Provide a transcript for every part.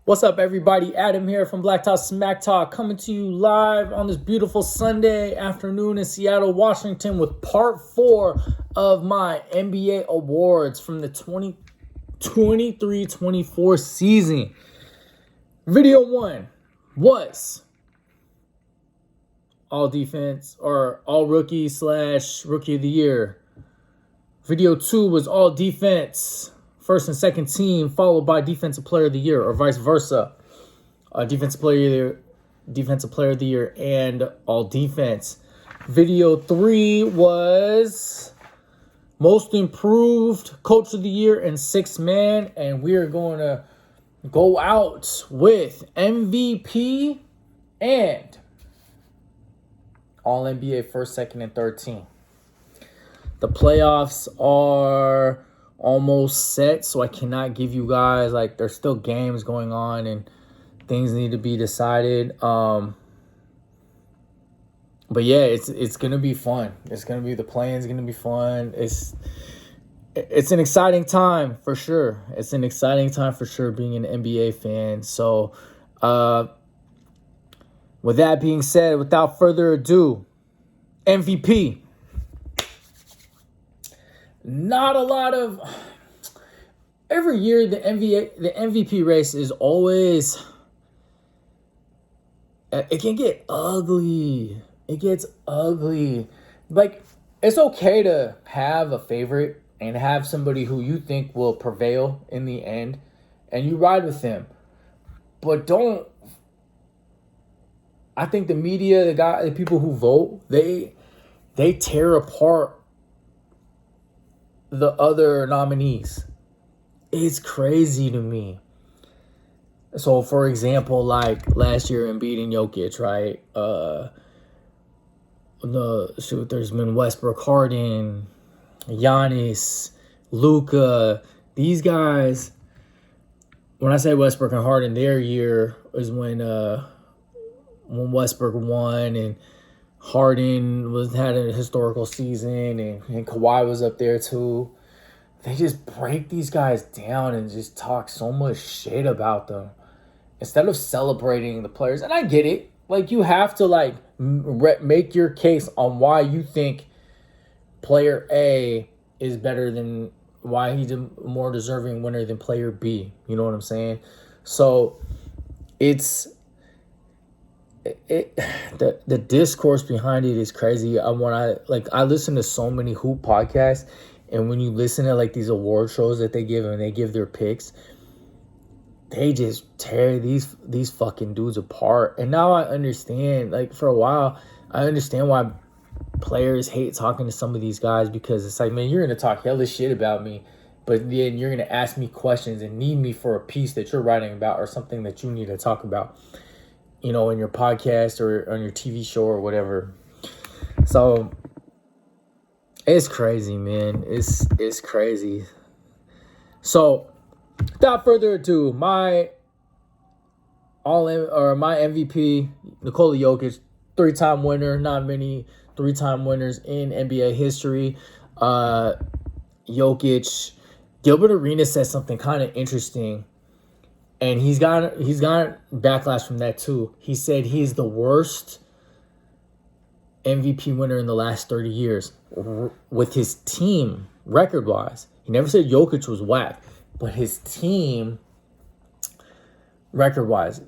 What's up, everybody? Adam here from BlackTop SmackTalk, coming to you live on this beautiful Sunday afternoon in Seattle, Washington, with part 4 of my NBA awards from the 2023-24 season. Video 1 was all defense or all rookie / rookie of the year. Video 2 was all defense, first and second team, followed by defensive player of the year, or vice versa. Defensive player of the year, and all defense. Video 3 was most improved coach of the year and sixth man, and we are going to go out with MVP and all NBA first, second, and third team. The playoffs are almost set, so I cannot give you guys, there's still games going on and things need to be decided. But yeah, it's gonna be fun. It's gonna be, the play-in's gonna be fun. It's an exciting time for sure. It's an exciting time for sure being an NBA fan. So with that being said, without further ado, MVP. Not a lot of... Every year, the MVP race is always... It can get ugly. It gets ugly. It's okay to have a favorite and have somebody who you think will prevail in the end, and you ride with them. But don't... I think the media, the people who vote, they tear apart the other nominees. It's crazy to me. So, for example, last year Embiid and Jokic, right? There's been Westbrook, Harden, Giannis, Luka. These guys, when I say Westbrook and Harden, their year is when Westbrook won and Harden had a historical season, and Kawhi was up there too. They just break these guys down and just talk so much shit about them instead of celebrating the players. And I get it. You have to make your case on why you think player A is better than, why he's a more deserving winner than player B. You know what I'm saying? So the discourse behind it is crazy. I listen to so many hoop podcasts, and when you listen to these award shows that they give and they give their picks, they just tear these fucking dudes apart. And now I understand. For a while, I understand why players hate talking to some of these guys, because it's man, you're gonna talk hella shit about me, but then you're gonna ask me questions and need me for a piece that you're writing about or something that you need to talk about, in your podcast or on your TV show or whatever. So it's crazy, man. It's crazy. So without further ado, my MVP, Nikola Jokic, 3-time winner. Not many 3-time winners in NBA history. Jokic, Gilbert Arenas said something kind of interesting. And he's got backlash from that too. He said he's the worst MVP winner in the last 30 years with his team, record-wise. He never said Jokic was whack, but his team, record-wise,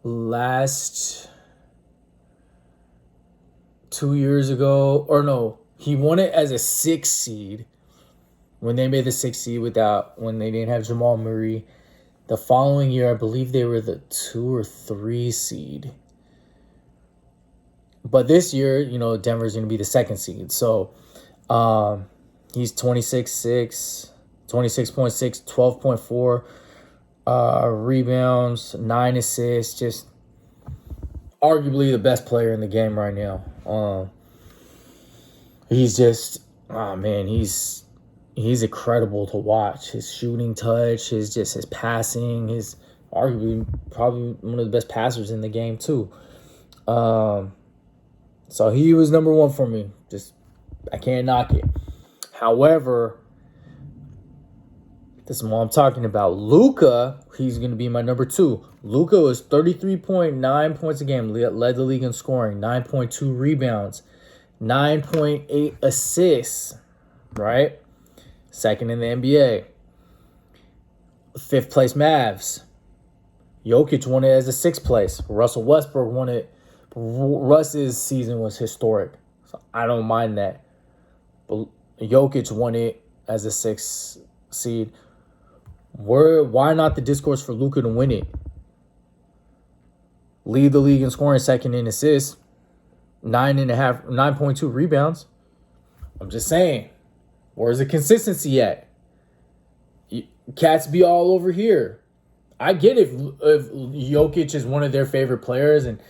last 2 years ago, or no, he won it as a 6th seed. When they made the 6th seed when they didn't have Jamal Murray. The following year, I believe they were the 2 or 3 seed. But this year, Denver's going to be the 2nd seed. So he's 26.6, 12.4 rebounds, 9 assists. Just arguably the best player in the game right now. He's just, he's incredible to watch. His shooting touch, his passing, his arguably probably one of the best passers in the game too. So he was number 1 for me. I can't knock it. However, This is what I'm talking about. Luka, he's going to be my number 2. Luka was 33.9 points a game, led the league in scoring, 9.2 rebounds, 9.8 assists, right? Second in the NBA. 5th place Mavs. Jokic won it as a 6th place. Russell Westbrook won it. Russ's season was historic, so I don't mind that. But Jokic won it as a 6th seed. Why not the discourse for Luka to win it? Lead the league in scoring, second in assists, 9.2 rebounds. I'm just saying, where's the consistency at? Cats be all over here. I get if Jokic is one of their favorite players and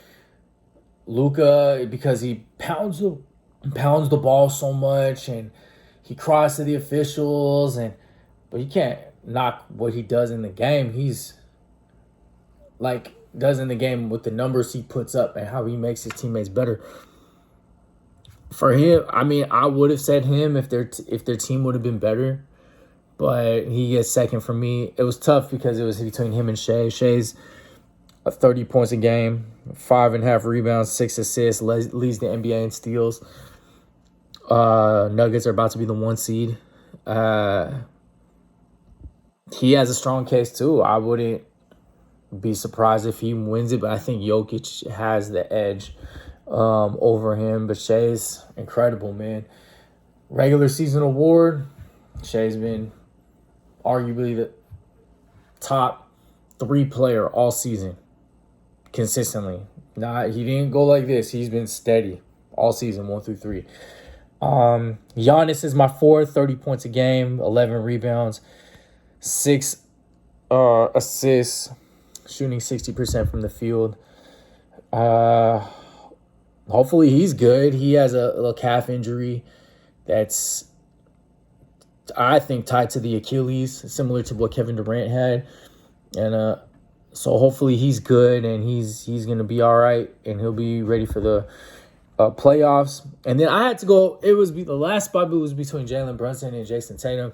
Luka, because he pounds the ball so much and he cries to the officials, but you can't knock what he does in the game. He's does in the game with the numbers he puts up and how he makes his teammates better. For him, I mean, I would have said him if their team would have been better, but he gets second for me. It was tough because it was between him and Shai. Shai's 30 points a game, 5.5 rebounds, 6 assists, leads the NBA in steals. Nuggets are about to be the 1 seed. He has a strong case too. I wouldn't be surprised if he wins it, but I think Jokic has the edge over him. But Shai's incredible, man. Regular season award, Shai's been arguably the top 3 player all season, consistently. He didn't go like this. He's been steady all season, 1 through 3. Giannis is my 4th, 30 points a game, 11 rebounds, 6 assists, shooting 60% from the field. Hopefully he's good. He has a little calf injury that's, I think, tied to the Achilles, similar to what Kevin Durant had. And so hopefully he's good and he's going to be all right and he'll be ready for the playoffs. And then I had to go, the last spot was between Jalen Brunson and Jayson Tatum.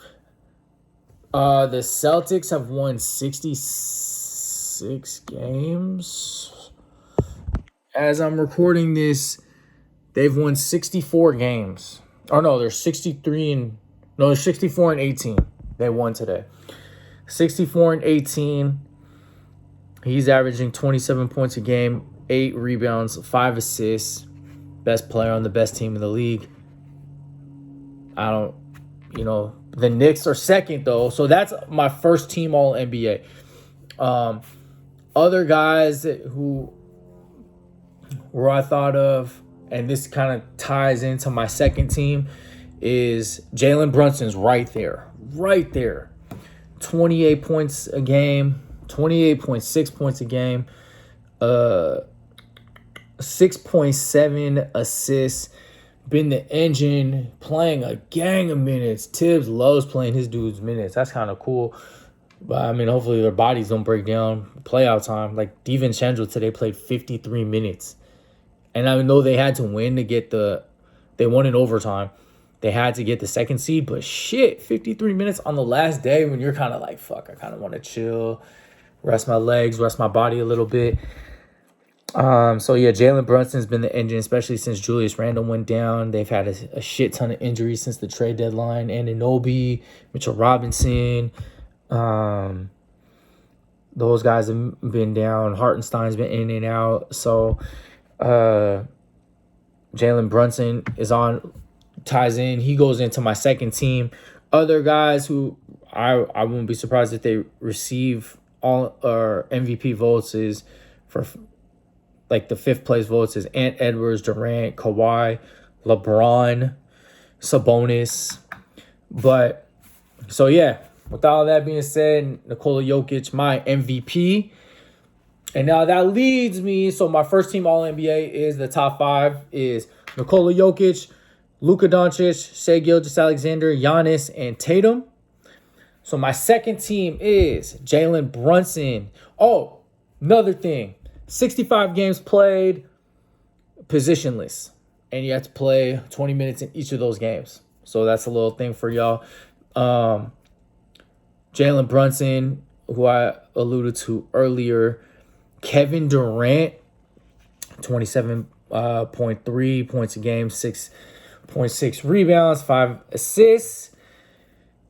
The Celtics have won 66 games. As I'm recording this, they've won 64 games. Oh no, they're 64 and 18. They won today. 64 and 18. He's averaging 27 points a game, 8 rebounds, 5 assists. Best player on the best team in the league. The Knicks are second, though. So that's my first team all NBA. Other guys who I thought of, and this kind of ties into my second team, is Jalen Brunson's right there. 28 points a game, 28.6 points a game, 6.7 assists. Been the engine, playing a gang of minutes. Tibbs loves playing his dude's minutes. That's kind of cool. But, I mean, hopefully their bodies don't break down. Playout time. Like, DiVincenzo today played 53 minutes. And I know they had to win to get they won in overtime. They had to get the 2nd seed. But, shit, 53 minutes on the last day when you're kind of like, fuck, I kind of want to chill, rest my legs, rest my body a little bit. Jalen Brunson's been the engine, especially since Julius Randle went down. They've had a shit ton of injuries since the trade deadline. Anunoby, Mitchell Robinson, those guys have been down. Hartenstein's been in and out. So, Jalen Brunson ties in. He goes into my second team. Other guys who I wouldn't be surprised if they receive all our MVP votes is for, like, the 5th place votes is Ant Edwards, Durant, Kawhi, LeBron, Sabonis. But, so yeah, with all that being said, Nikola Jokic, my MVP. And now that leads me, so my first team All-NBA is the top 5 is Nikola Jokic, Luka Doncic, Shai Gilgeous-Alexander, Giannis, and Tatum. So my second team is Jalen Brunson. Oh, another thing. 65 games played, positionless. And you have to play 20 minutes in each of those games. So that's a little thing for y'all. Jalen Jalen Brunson, who I alluded to earlier. Kevin Durant, 27.3 points a game, 6.6 rebounds, 5 assists.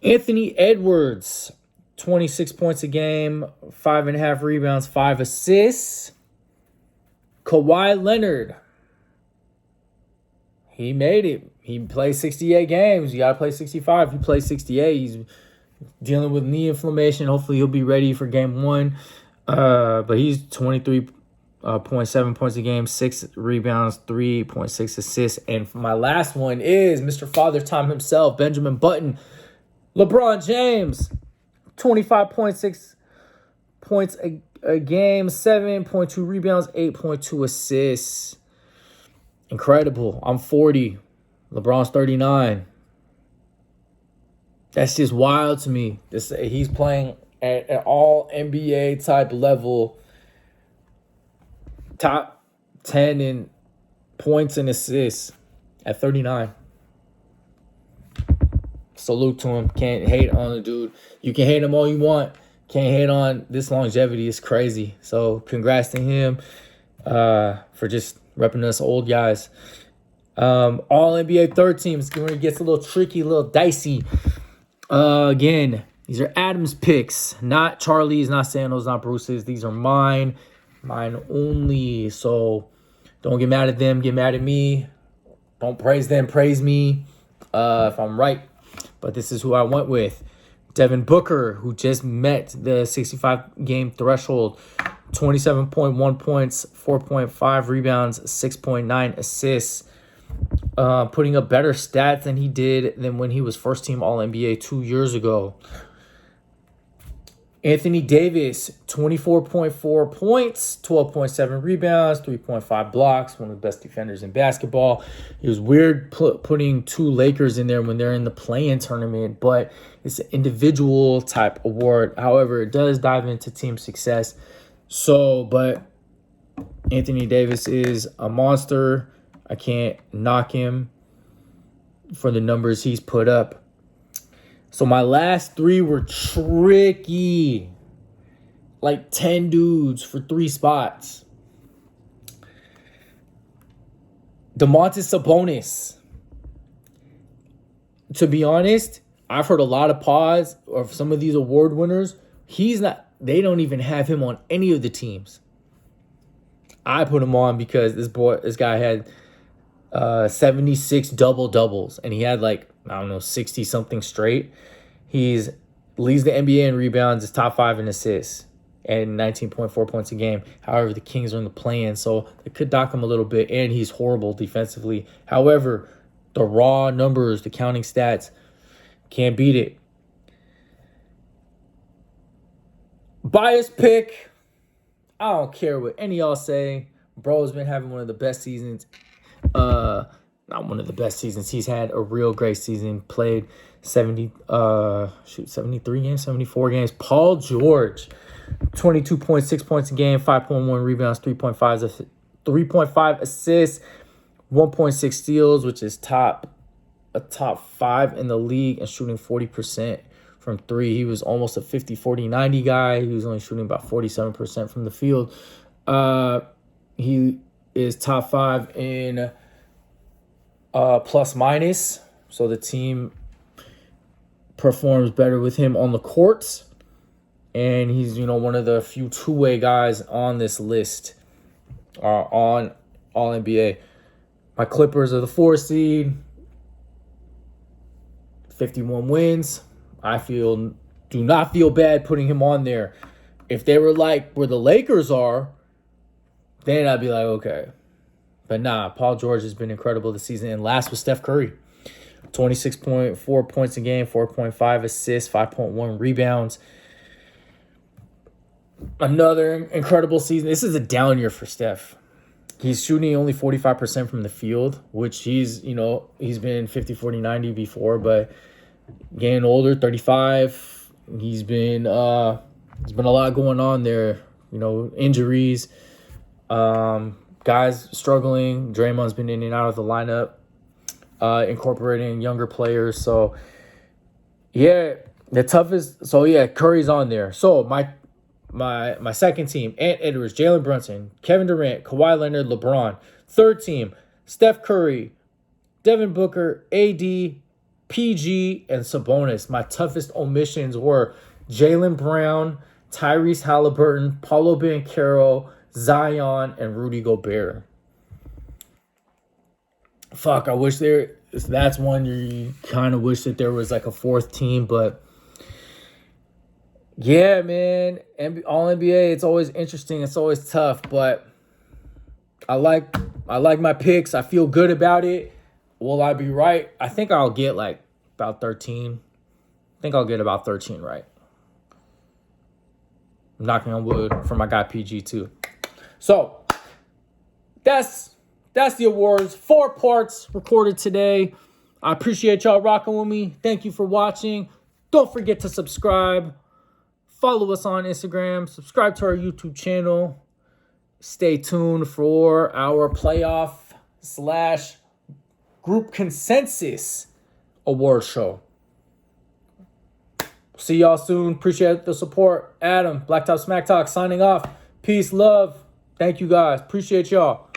Anthony Edwards, 26 points a game, 5.5 rebounds, 5 assists. Kawhi Leonard, he made it. He played 68 games. You got to play 65. He played 68. He's dealing with knee inflammation. Hopefully he'll be ready for game 1. But he's 23.7 points a game, 6 rebounds, 3.6 assists. And my last one is Mr. Father Time himself, Benjamin Button. LeBron James, 25.6 points a game, 7.2 rebounds, 8.2 assists. Incredible. I'm 40. LeBron's 39. That's just wild to me. He's playing at an all NBA type level. Top 10 in points and assists at 39. Salute to him. Can't hate on the dude. You can hate him all you want. Can't hate on this longevity. It's crazy. So congrats to him for just repping us old guys. All NBA third team. It's going to get a little tricky, a little dicey. Again, these are Adam's picks. Not Charlie's, not Sando's, not Bruce's. These are mine. Mine only. So don't get mad at them. Get mad at me. Don't praise them. Praise me if I'm right. But this is who I went with. Devin Booker, who just met the 65-game threshold. 27.1 points, 4.5 rebounds, 6.9 assists. Putting up better stats than he did than when he was first-team All-NBA 2 years ago. Anthony Davis, 24.4 points, 12.7 rebounds, 3.5 blocks, one of the best defenders in basketball. It was weird putting 2 Lakers in there when they're in the play-in tournament, but it's an individual type award. However, it does dive into team success. But Anthony Davis is a monster. I can't knock him for the numbers he's put up. So my last 3 were tricky. Like 10 dudes for 3 spots. Domantas Sabonis. To be honest, I've heard a lot of pods of some of these award winners. They don't even have him on any of the teams. I put him on because this guy had 76 double-doubles, and he had 60-something straight. He leads the NBA in rebounds, is top 5 in assists, and 19.4 points a game. However, the Kings are in the play-in, so it could dock him a little bit, and he's horrible defensively. However, the raw numbers, the counting stats, can't beat it. Bias pick. I don't care what any of y'all say. Bro's been having one of the best seasons. Not one of the best seasons. He's had a real great season. Played 73 games, 74 games. Paul George, 22.6 points a game, 5.1 rebounds, 3.5 assists, 1.6 steals, which is top 5 in the league, and shooting 40% from 3. He was almost a 50-40-90 guy. He was only shooting about 47% from the field. He is top 5 in plus minus, so the team performs better with him on the courts, and he's one of the few two-way guys on this list on All NBA. My Clippers are the 4 seed, 51 wins. Do not feel bad putting him on there. If they were like where the Lakers are, then I'd be like, okay. But nah, Paul George has been incredible this season. And last was Steph Curry. 26.4 points a game, 4.5 assists, 5.1 rebounds. Another incredible season. This is a down year for Steph. He's shooting only 45% from the field, which he's been 50-40-90 before, but getting older, 35. He's been a lot going on there. Injuries. Guys struggling. Draymond's been in and out of the lineup, incorporating younger players. So, yeah, The toughest. So yeah, Curry's on there. So my second team: Ant Edwards, Jalen Brunson, Kevin Durant, Kawhi Leonard, LeBron. Third team: Steph Curry, Devin Booker, AD, PG, and Sabonis. My toughest omissions were Jaylen Brown, Tyrese Halliburton, Paulo Banchero, Zion, and Rudy Gobert. Fuck, I wish that's one you kind of wish that there was like a fourth team, but yeah, man, all NBA, it's always interesting, it's always tough, but I like my picks. I feel good about it. Will I be right? I think I'll get like about 13. I think I'll get about 13 right. I'm knocking on wood for my guy PG too. So that's the awards. 4 parts recorded today. I appreciate y'all rocking with me. Thank you for watching. Don't forget to subscribe. Follow us on Instagram. Subscribe to our YouTube channel. Stay tuned for our playoff / group consensus award show. See y'all soon. Appreciate the support. Adam, BlackTop SmackTalk signing off. Peace, love. Thank you guys. Appreciate y'all.